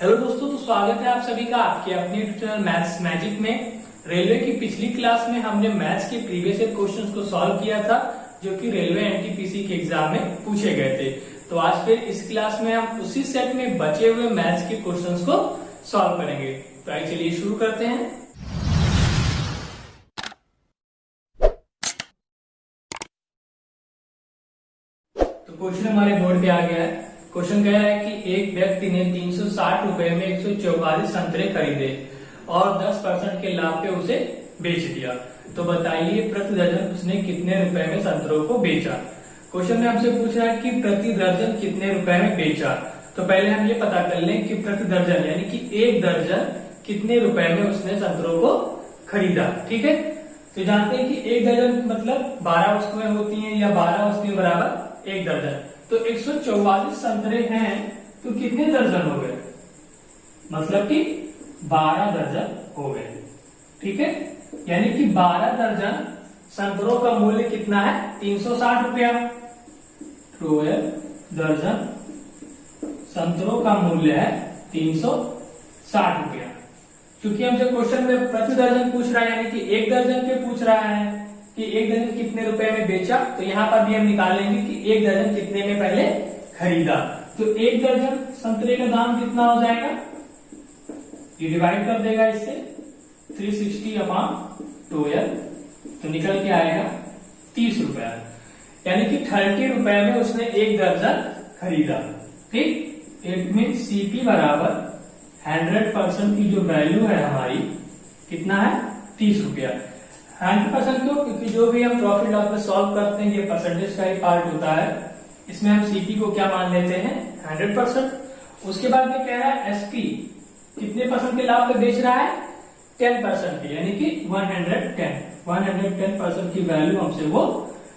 Hello दोस्तों, तो स्वागत है आप सभी का आपके अपने यूट्यूब चैनल मैथ्स मैजिक में। रेलवे की पिछली क्लास में हमने मैथ्स के प्रीवियस ईयर क्वेश्चंस को सॉल्व किया था, जो कि रेलवे एनटीपीसी के एग्जाम में पूछे गए थे। तो आज फिर इस क्लास में हम उसी सेट में बचे हुए मैथ्स के क्वेश्चंस को सॉल्व करेंगे। तो आइए चलिए शुरू करते हैं। तो क्वेश्चन हमारे बोर्ड पे आ गया है। क्वेश्चन कह रहा है कि एक व्यक्ति ने 360 रुपए में 144 संतरे खरीदे और 10% के लाभ पे उसे बेच दिया। तो बताइए प्रति दर्जन उसने कितने रुपए में संतरों को बेचा। क्वेश्चन में हमसे पूछ रहा है कि प्रति दर्जन कितने रुपए में बेचा। तो पहले हम ये पता कर लें कि प्रति दर्जन यानी कि एक दर्जन कितने रुपए में उसने संतरों को खरीदा। ठीक है, तो जानते हैं कि एक दर्जन मतलब 12 वस्तुएं होती हैं या 12 वस्तुएं बराबर एक दर्जन। तो 144 संतरे हैं तो कितने दर्जन हो गए, मतलब कि 12 दर्जन हो गए। ठीक है, यानी कि 12 दर्जन संतरों का मूल्य कितना है, 360 रुपया। 12 दर्जन संतरों का मूल्य है 360 रुपया। क्योंकि हमसे क्वेश्चन में प्रति दर्जन पूछ रहा है, यानी कि एक दर्जन पे पूछ रहा है कि एक दर्जन कितने रुपए में बेचा। तो यहाँ पर भी हम निकालेंगे कि एक दर्जन कितने में पहले खरीदा। तो एक दर्जन संतरे का दाम कितना हो जाएगा, ये डिवाइड कर देगा इससे 360/12, तो निकल के आएगा 30 रुपया। यानी कि 30 रुपए में उसने एक दर्जन खरीदा। ठीक, इट मीन सीपी बराबर 100% की जो वैल्यू है हमारी कितना है, 30 रुपया। 100% क्यों, क्योंकि जो भी हम प्रॉफिट लॉस में सॉल्व करते हैं ये परसेंटेज का ही पार्ट होता है। इसमें हम सीपी को क्या मान लेते हैं, 100%। उसके बाद में कह रहा है एसपी कितने परसेंट के लाभ पे बेच रहा है, 10% के, यानी कि 110% की वैल्यू हमसे वो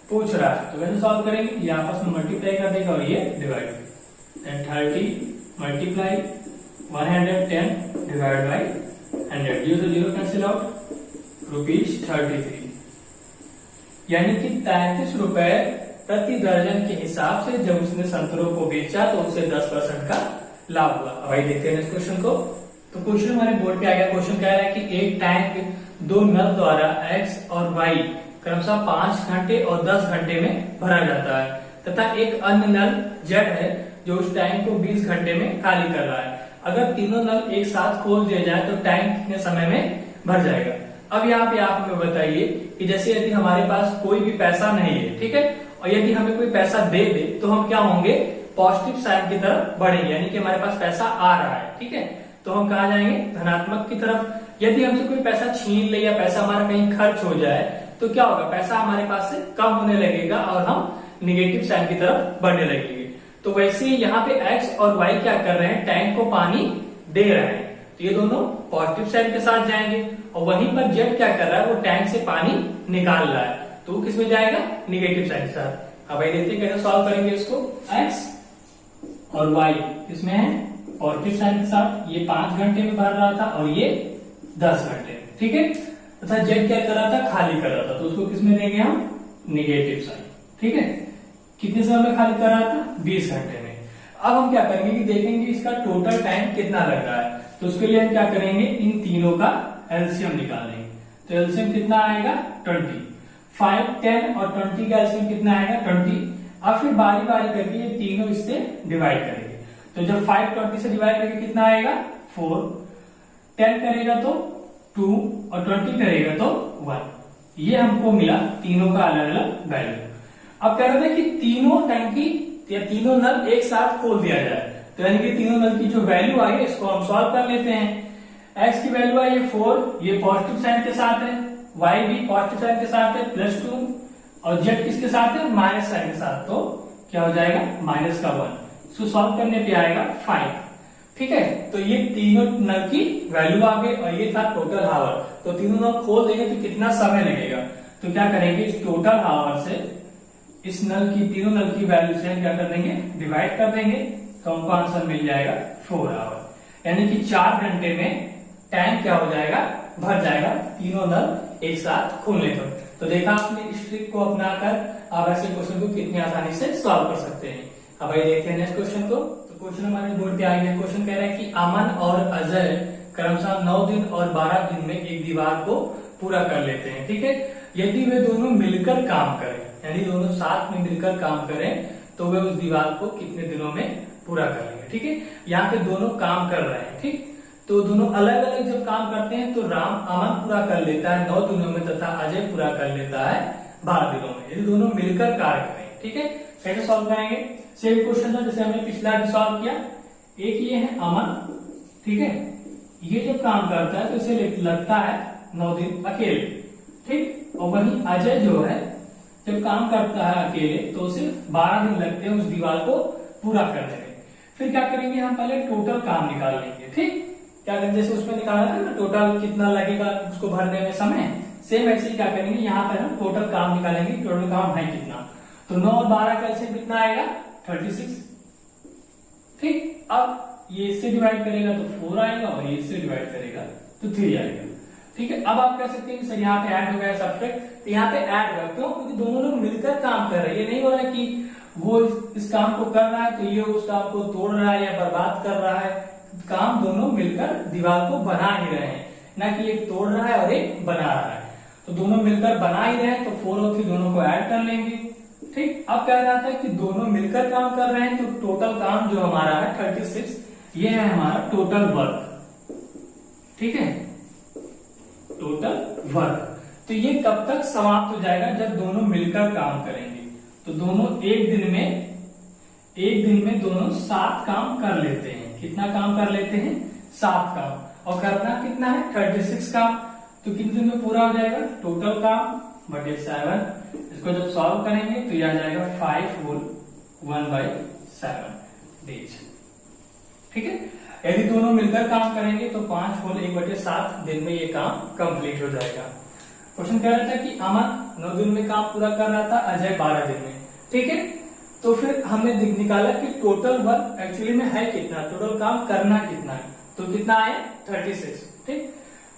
पूछ रहा है। तो कैसे सॉल्व करेंगे, ये आपस में मल्टीप्लाई कर देगा और ये डिवाइड, 30 मल्टीप्लाई 110 डिवाइड बाई 100, 0 से 0 कैंसिल आउट, ₹33। यानी कि 33 रुपए प्रति दर्जन के हिसाब से जब उसने संतरों को बेचा तो उसे 10% का लाभ हुआ। अब आइए देखते हैं इस क्वेश्चन को। तो क्वेश्चन हमारे बोर्ड पे आ गया। क्वेश्चन कह रहा है कि एक टैंक 2 नल द्वारा x और y क्रमशः 5 घंटे और 10 घंटे में भरा जाता है, तथा एक अन्य नल z है जो उस टैंक को 20 घंटे में खाली कर रहा है। अगर तीनों नल एक साथ खोल दिए जाए तो टैंक कितने समय में भर जाएगा। अब यहाँ पे आप हमें बताइए कि जैसे यदि हमारे पास कोई भी पैसा नहीं है, ठीक है, और यदि हमें कोई पैसा दे दे तो हम क्या होंगे, पॉजिटिव साइन की तरफ बढ़ेंगे, यानी कि हमारे पास पैसा आ रहा है। ठीक है, तो हम कहा जाएंगे धनात्मक की तरफ। यदि हमसे कोई पैसा छीन ले या पैसा हमारा कहीं खर्च हो जाए तो क्या होगा, पैसा हमारे पास से कम होने लगेगा और हम निगेटिव साइन की तरफ बढ़ने लगेंगे। तो वैसे ही यहाँ पे x और y क्या कर रहे हैं, टैंक को पानी दे रहे हैं, तो ये दोनों पॉजिटिव साइन के साथ जाएंगे। और वहीं पर जेट क्या कर रहा है, वो टैंक से पानी निकाल रहा है, तो वो किसमें जाएगा, निगेटिव साइन के साथ। अब देखते हैं कैसे सॉल्व करेंगे इसको। x और y किसमें है, पॉजिटिव साइन के साथ। ये 5 घंटे में भर रहा था और ये 10 घंटे। ठीक है, तथा जेट क्या कर रहा था, खाली कर रहा था, तो उसको किसमें देंगे हम, निगेटिव साइन। ठीक है, कितने समय में खाली कर रहा था, 20 घंटे में। अब हम क्या करेंगे कि देखेंगे इसका टोटल टाइम कितना लग रहा है। तो उसके लिए हम क्या करेंगे, इन तीनों का एलसीएम निकालेंगे। तो एलसीएम कितना आएगा, 20। 5, 10 और 20 का एलसीएम कितना आएगा, 20। अब फिर बारी बारी करके ये तीनों इससे डिवाइड करेंगे। तो जब 5 20 से डिवाइड करके कितना आएगा, 4। 10 करेगा तो 2 और 20 करेगा तो 1। ये हमको मिला तीनों का अलग अलग वैल्यू। अब कह रहे थे कि तीनों टंकी या तीनों नल एक साथ खोल दिया जाए, तो यानी कि तीनों नल की जो वैल्यू आई है इसको हम सॉल्व कर लेते हैं। x की वैल्यू आई है 4, ये पॉजिटिव साइन के साथ है, y भी पॉजिटिव साइन के साथ है +2, और z किसके साथ है, माइनस साइन के साथ। तो क्या हो जाएगा, -1। इसको सॉल्व करने पे आएगा 5। ठीक है, तो ये तीनों नल की वैल्यू आ गई और ये था टोटल हावर। तो तीनों नल खोल देंगे तो कितना समय लगेगा, तो क्या करेंगे, इस टोटल हावर से इस नल की, तीनों नल की वैल्यू से हम क्या कर देंगे, डिवाइड कर देंगे, तो हमको आंसर मिल जाएगा 4 आवर। यानी कि 4 घंटे में टैंक क्या हो जाएगा, भर जाएगा, तीनों नल एक साथ खोलने पर। तो देखा आपने, इस ट्रिक को अपनाकर आप ऐसे क्वेश्चन को कितनी आसानी से सॉल्व कर सकते हैं। अब आइए देखते हैं नेक्स्ट क्वेश्चन को। तो क्वेश्चन हमारे बोर्ड पे आ गया। क्वेश्चन कह रहा है कि अमन और अजय क्रमशः 9 दिन और 12 दिन में एक दीवार को पूरा कर लेते हैं। ठीक है, यदि वे दोनों मिलकर काम करें, यानी दोनों साथ में मिलकर काम करें, तो वे उस दीवार को कितने दिनों में पूरा कर लेंगे। ठीक है, यहाँ पे दोनों काम कर रहे हैं। ठीक, तो दोनों अलग अलग जब काम करते हैं तो अमन पूरा कर लेता है 9 दिनों में तथा अजय पूरा कर लेता है 12 दिनों में, यदि दोनों मिलकर कार्य करें। ठीक है, कैसे सॉल्व करेंगे? सेम क्वेश्चन था जैसे हमने पिछला भी सॉल्व किया। एक ये है अमन, ठीक है, ये जब काम करता है तो इसे लगता है 9 दिन अकेले। ठीक, और वहीं अजय जो है जब काम करता है अकेले तो उसे 12 दिन लगते हैं उस दीवार को पूरा करने में। फिर क्या करेंगे, हम पहले टोटल काम निकाल लेंगे। ठीक, क्या करेंगे, जैसे उसमें निकाला था ना टोटल कितना लगेगा उसको भरने में समय, सेम ऐसे ही क्या करेंगे, यहाँ पर हम टोटल काम निकालेंगे। टोटल काम है कितना, तो 9 और 12 का एलसीएम कितना आएगा 36। ठीक, अब ये इससे डिवाइड करेगा तो 4 आएगा और ये इससे डिवाइड करेगा तो 3 आएगा। ठीक है, अब आप कह सकते हैं कि सर यहाँ पे ऐड हो गया सब्ट्रैक्ट, तो यहाँ पे ऐड होगा क्यों, क्योंकि दोनों लोग मिलकर काम कर रहे हैं। ये नहीं हो रहा है कि वो इस काम को कर रहा है तो ये उस काम को तोड़ रहा है या बर्बाद कर रहा है। काम दोनों मिलकर दीवार को बना ही रहे हैं, ना कि एक तोड़ रहा है और एक बना रहा है। तो दोनों मिलकर बना ही रहे हैं तो 4 और 3 दोनों को ऐड कर लेंगे। ठीक, अब क्या रहता है कि दोनों मिलकर काम कर रहे हैं तो टोटल काम जो हमारा है 36, ये है हमारा टोटल वर्क। ठीक है, टोटल वर्क। तो ये कब तक समाप्त हो जाएगा, जब दोनों मिलकर काम करेंगे। तो दोनों एक दिन में दोनों 7 काम कर लेते हैं। कितना काम कर लेते हैं, 7 काम। और करना कितना है 36 काम। तो कितने दिन में पूरा हो जाएगा, टोटल काम बटे 7। इसको जब सॉल्व करेंगे तो यह आ जाएगा 5 होल 1/7 डेज। ठीक है, यदि दोनों मिलकर काम करेंगे तो 5 होल 1/7 दिन में ये काम कंप्लीट हो जाएगा। क्वेश्चन कह रहा था कि अमन 9 दिन में काम पूरा कर रहा था, अजय 12 दिन में। ठीक है, तो फिर हमने निकाला कि टोटल वर्क एक्चुअली में है कितना, टोटल काम करना कितना है, तो कितना है 36। ठीक,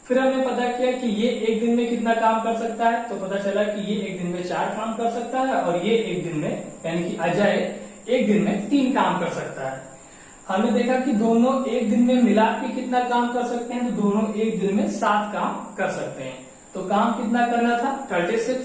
फिर हमने पता किया कि ये एक दिन में कितना काम कर सकता है, तो पता चला कि ये एक दिन में 4 काम कर सकता है और ये एक दिन में यानी कि अजय एक दिन में 3 काम कर सकता है। हमने देखा कि दोनों एक दिन में मिला के कितना काम कर सकते हैं, तो दोनों एक दिन में 7 काम कर सकते हैं। तो काम कितना करना था 36,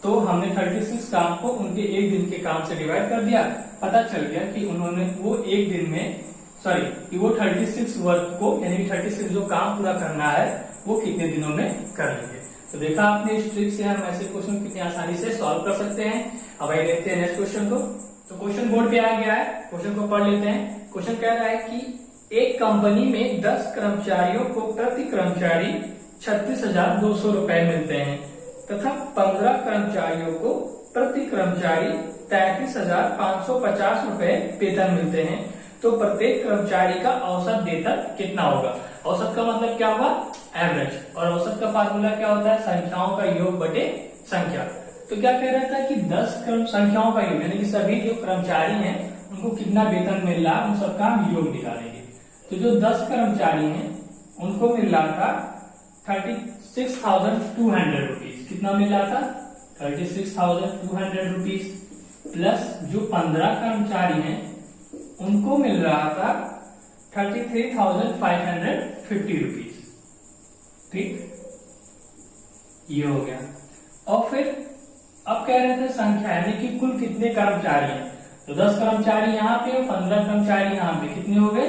तो हमने 36 काम को उनके एक दिन के काम से डिवाइड कर दिया। पता चल गया कि उन्होंने वो एक दिन में कि वो 36 वर्क को यानी 36 जो काम पूरा करना है वो कितने दिनों में कर लेंगे। तो देखा आपने इस ट्रिक से हम ऐसे क्वेश्चन कितनी आसानी से सॉल्व कर सकते हैं। अब आइए देखते हैं नेक्स्ट क्वेश्चन को। तो क्वेश्चन बोर्ड पे आ गया है, क्वेश्चन को पढ़ लेते हैं। क्वेश्चन कह रहा है कि एक कंपनी में 10 कर्मचारियों को प्रति कर्मचारी 36,200 रुपए मिलते हैं तथा 15 कर्मचारियों को प्रति कर्मचारी 33,550 रुपए वेतन मिलते हैं। तो प्रत्येक कर्मचारी का औसत वेतन कितना होगा। औसत का मतलब क्या हुआ, एवरेज, और औसत का फार्मूला क्या होता है, संख्याओं का योग बटे संख्या। तो क्या कह रहा था कि 10 संख्याओं का योग यानी कि सभी जो कर्मचारी हैं उनको कितना वेतन मिल रहा है उन सबका हम योग निकालेंगे। तो जो 10 कर्मचारी हैं उनको मिल रहा था 36,200 रुपीज। कितना मिल रहा था 36,200 रुपीज, प्लस जो 15 कर्मचारी हैं उनको मिल रहा था 33,550 रुपीज। ठीक, ये हो गया। और फिर अब कह रहे थे संख्या यानी कि कुल कितने कर्मचारी हैं। तो 10 कर्मचारी यहाँ पे और 15 कर्मचारी यहाँ पे, कितने हो गए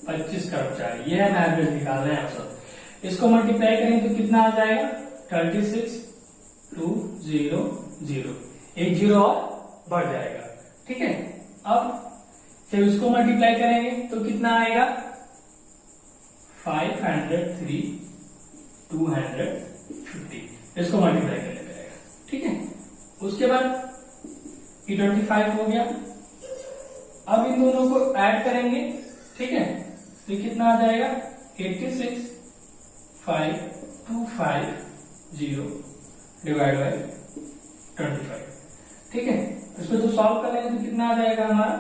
25 कर्मचारी। ये हम एवरेज निकाल रहे हैं औसत। इसको मल्टीप्लाई करेंगे तो कितना आ जाएगा 36,200, एक जीरो और बढ़ जाएगा। ठीक है, अब जब इसको मल्टीप्लाई करेंगे तो कितना आएगा 503,250, इसको मल्टीप्लाई करने पड़ेगा। ठीक है, उसके बाद ये 25 हो गया। अब इन दोनों को ऐड करेंगे। ठीक है, तो कितना आ जाएगा 86,550 डिवाइड बाय 25। ठीक है, इसको तो सॉल्व कर लेंगे तो कितना आ जाएगा हमारा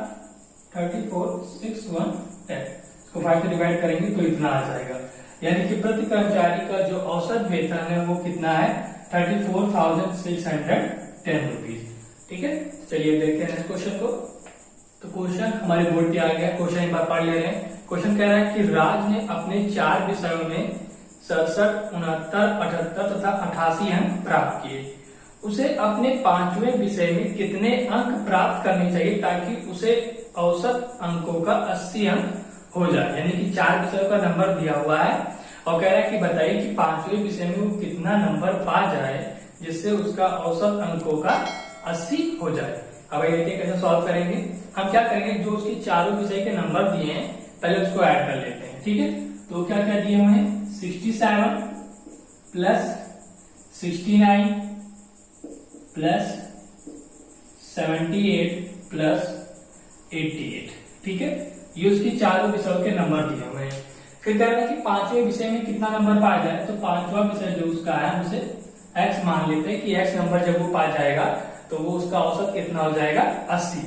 34,610। इसको 5 से डिवाइड करेंगे तो इतना आ जाएगा, यानी कि प्रति कर्मचारी का जो औसत वेतन है वो कितना है 34,610 रुपीज। ठीक है, चलिए देखते हैं नेक्स्ट क्वेश्चन को। तो क्वेश्चन हमारे बोर्ड पे आ गया। क्वेश्चन एक बार पढ़ ले रहे हैं। क्वेश्चन कह रहा है कि राज ने अपने 4 विषयों में 67, 69, 78 तथा 88 अंक प्राप्त किए। उसे अपने 5वें विषय में कितने अंक प्राप्त करने चाहिए ताकि उसे औसत अंकों का 80 अंक हो जाए। यानी कि 4 विषयों का नंबर दिया हुआ है और कह रहा है कि बताइए कि 5वें विषय में वो कितना नंबर पा जाए जिससे उसका औसत अंकों का 80 हो जाए। अब ये देखिए कैसे सॉल्व करेंगे। हम क्या करेंगे, जो उसके चारों विषय के नंबर दिए हैं पहले उसको ऐड कर लेते हैं। ठीक है, तो क्या क्या दिए हुए हैं, 67 प्लस 69 प्लस 78 प्लस 88। ठीक है, ये उसकी चारों विषयों के नंबर दिए हुए हैं। फिर कह रहा है कि 5वें विषय में कितना नंबर पा जाए, तो 5वां विषय जो उसका है उसे x मान लेते हैं कि x नंबर जब वो पा जाएगा तो वो उसका औसत कितना हो जाएगा, 80।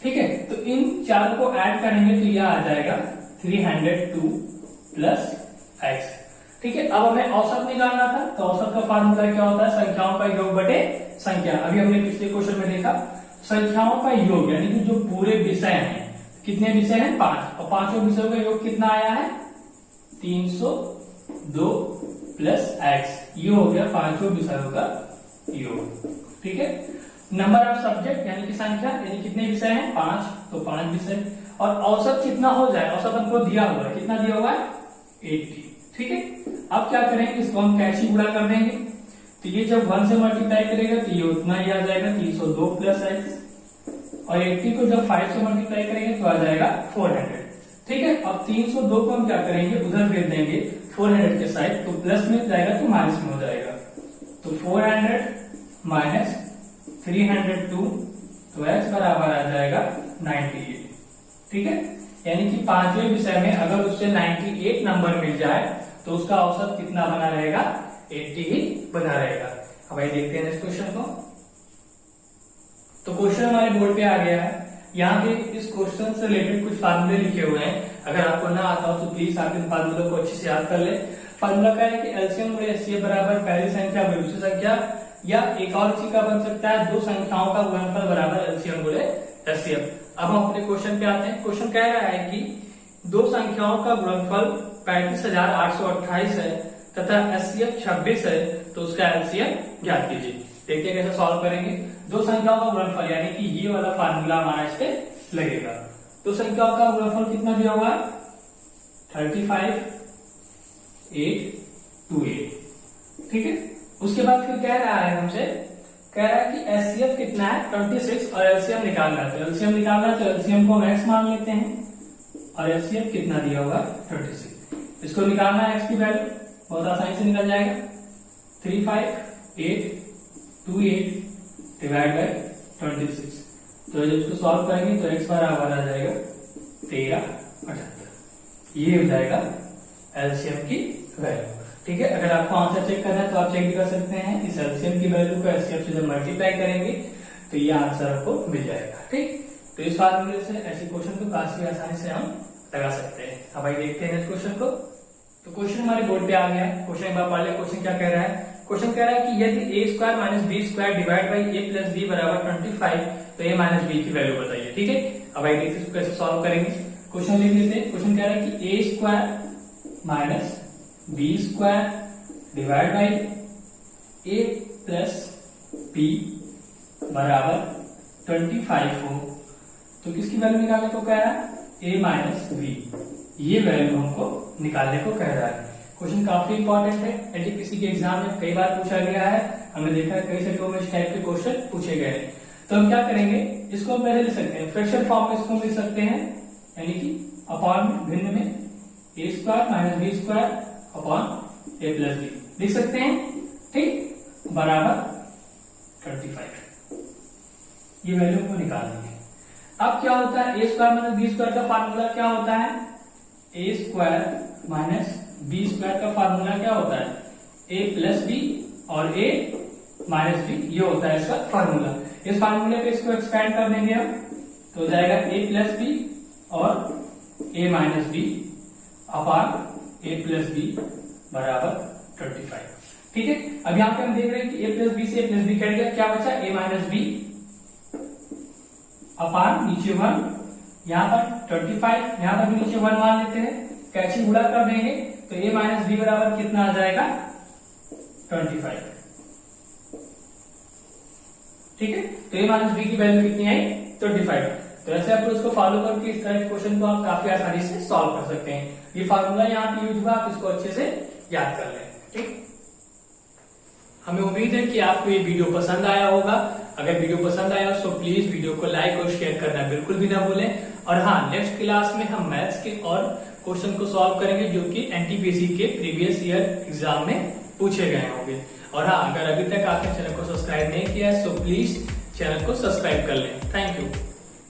ठीक है, तो इन चारों को ऐड करेंगे तो यह आ जाएगा 302 प्लस x। ठीक है, अब हमें औसत निकालना था, तो औसत का फार्मूला क्या होता है, संख्याओं का योग बटे संख्या। अभी हमने पिछले क्वेश्चन में देखा संख्याओं का योग यानी कि जो पूरे विषय हैं, कितने विषय हैं, 5, और 5वें विषयों का योग कितना आया है, 302 प्लस x। ये हो गया 5वें विषयों का योग। ठीक है, नंबर ऑफ सब्जेक्ट यानी कि संख्या, यानी कितने विषय हैं, 5, तो 5 विषय। और औसत कितना हो जाए, औसत हमको दिया हुआ है, कितना दिया हुआ है, 80। ठीक है, अब क्या करेंगे, इसको हम कैसे गुणा कर देंगे, तो ये जब 1 से मल्टीप्लाई करेगा तो ये उतना ही आ जाएगा 302 प्लस x, और 80 को जब 5 से मल्टीप्लाई करेंगे तो आ जाएगा 400। ठीक है, अब 302 को हम क्या करेंगे, उधर भेज देंगे 400 के साइड, तो प्लस में जाएगा तो माइनस में हो जाएगा। तो 400 माइनस 302, तो x बराबर आ जाएगा 98। ठीक है, यानी कि 5वें विषय में अगर उससे 98 नंबर मिल जाए तो उसका औसत कितना बना रहेगा, 80 ही बना रहेगा। अब आइए देखते हैं इस क्वेश्चन को। तो क्वेश्चन हमारे बोर्ड पे आ गया है। यहाँ पे इस क्वेश्चन से रिलेटेड कुछ फार्मूले लिखे हुए हैं, अगर आपको ना आता हो तो प्लीज आप इन फार्मूलों को अच्छे से याद कर ले। फार्मूला क्या है कि एलसीएम गुणे एचसीएफ बराबर पहली संख्या बड़ी दूसरी संख्या, या एक और चीज का बन सकता है दो संख्याओं का गुणनफल बराबर एलसीएम गुणे एचसीएफ। अब हम अपने क्वेश्चन पे आते हैं। क्वेश्चन कह रहा है कि दो संख्याओं का गुणनफल 35,828 है तथा एचसीएफ 26 है, तो उसका एलसीएम ज्ञात कीजिए। देखिए कैसे सॉल्व करेंगे। दो संख्याओं का गुणनफल यानी कि ये वाला फार्मूला हमारा इस पे लगेगा। दो संख्याओं का गुणनफल कितना दिया हुआ है, 35, 8, 2, 8। ठीक है, उसके बाद फिर कह रहा है हमसे, कह रहा है कि एचसीएफ कितना है, 26, और एलसीएम निकालना है। तो एलसीएम निकालना है तो एलसीएम को हम x मान लेते हैं, और एचसीएफ कितना दिया हुआ है, 36। इसको निकालना है x की वैल्यू, बहुत आसानी से निकल जाएगा। 35828 डिवाइड बाय 26। तो जब इसको सॉल्व करेंगे तो x बराबर आ जाएगा 1378। ये हो जाएगा एलसीएम की वैल्यू। ठीक है, अगर आपको आंसर चेक करना है तो आप चेक भी कर सकते हैं। इस एलसीएम की वैल्यू को एचसीएफ से जब मल्टीप्लाई करेंगे तो ये आंसर आपको मिल जाएगा। ठीक, तो इस फार्मूले से ऐसे क्वेश्चन को काफी आसानी से हम लगा सकते हैं। अब आइए देखते हैं इस क्वेश्चन को। तो क्वेश्चन हमारे बोर्ड पे आ गया है। क्वेश्चन एक बार पढ़ ले। क्वेश्चन क्या कह रहा है, क्वेश्चन कह रहा है कि यदि a square minus B square divide by a plus B बराबर 25, तो a माइनस बी की वैल्यू बताइए। ठीक है, अब आइए देखते हैं इसको कैसे सॉल्व करेंगे। क्वेश्चन लिख लेते हैं। क्वेश्चन कह रहा है कि a square minus B square divide by a plus B बराबर 25 हो, तो किसकी वैल्यू निकालने को कह रहा है, a माइनस बी। ये वैल्यू हमको निकालने को कह रहा है। क्वेश्चन काफी इंपॉर्टेंट है, एनटीपीसी के एग्जाम में कई बार पूछा गया है। हमने देखा है कई सेटों में इस टाइप के क्वेश्चन पूछे गए हैं। तो हम क्या करेंगे, इसको हम पहले लिख सकते हैं फ्रैक्शन फॉर्म में, इसको लिख सकते हैं यानी कि अपॉन भिन्न में a square minus B square upon a plus B लिख सकते हैं। ठीक, बराबर 25। ये वैल्यू को निकाल देंगे। अब क्या होता है, a square minus B square का फार्मूला क्या होता है, a square minus B square का फार्मूला क्या होता है, a प्लस बी और a माइनस बी, ये होता है इसका फार्मूला। इस फार्मूले पे इसको एक्सपेंड कर देंगे हम, तो हो जाएगा a प्लस बी और a minus B upon a plus B बराबर 25। ठीक है, अब यहाँ पे हम देख रहे हैं कि a प्लस बी से a प्लस बी कट गया, क्या बचा, a माइनस बी अपॉन नीचे 1 यहाँ पर 25, यहाँ पर भी नीचे 1 मान लेते हैं, कैची गुणा कर देंगे तो a माइनस बी बराबर कितना आ जाएगा 25। ठीक है, तो a माइनस बी की वैल्यू कितनी आई 25। तो ऐसे अप्रोच को फॉलो करके इस तरह के क्वेश्चन को आप काफी आसानी से सॉल्व कर सकते हैं। ये फार्मूला यहाँ पे यूज हुआ, आप इसको अच्छे से याद कर लें। ठीक, हमें उम्मीद है कि आपको ये वीडियो पसंद आया होगा। अगर वीडियो पसंद आया तो प्लीज वीडियो को लाइक और शेयर करना बिल्कुल भी ना भूलें। और हाँ, नेक्स्ट क्लास में हम मैथ्स के और क्वेश्चन को सॉल्व करेंगे जो कि एनटीपीसी के प्रीवियस ईयर एग्जाम में पूछे गए होंगे। और हाँ, अगर अभी तक आपने चैनल को सब्सक्राइब नहीं किया है तो प्लीज चैनल को सब्सक्राइब कर लें। Thank you.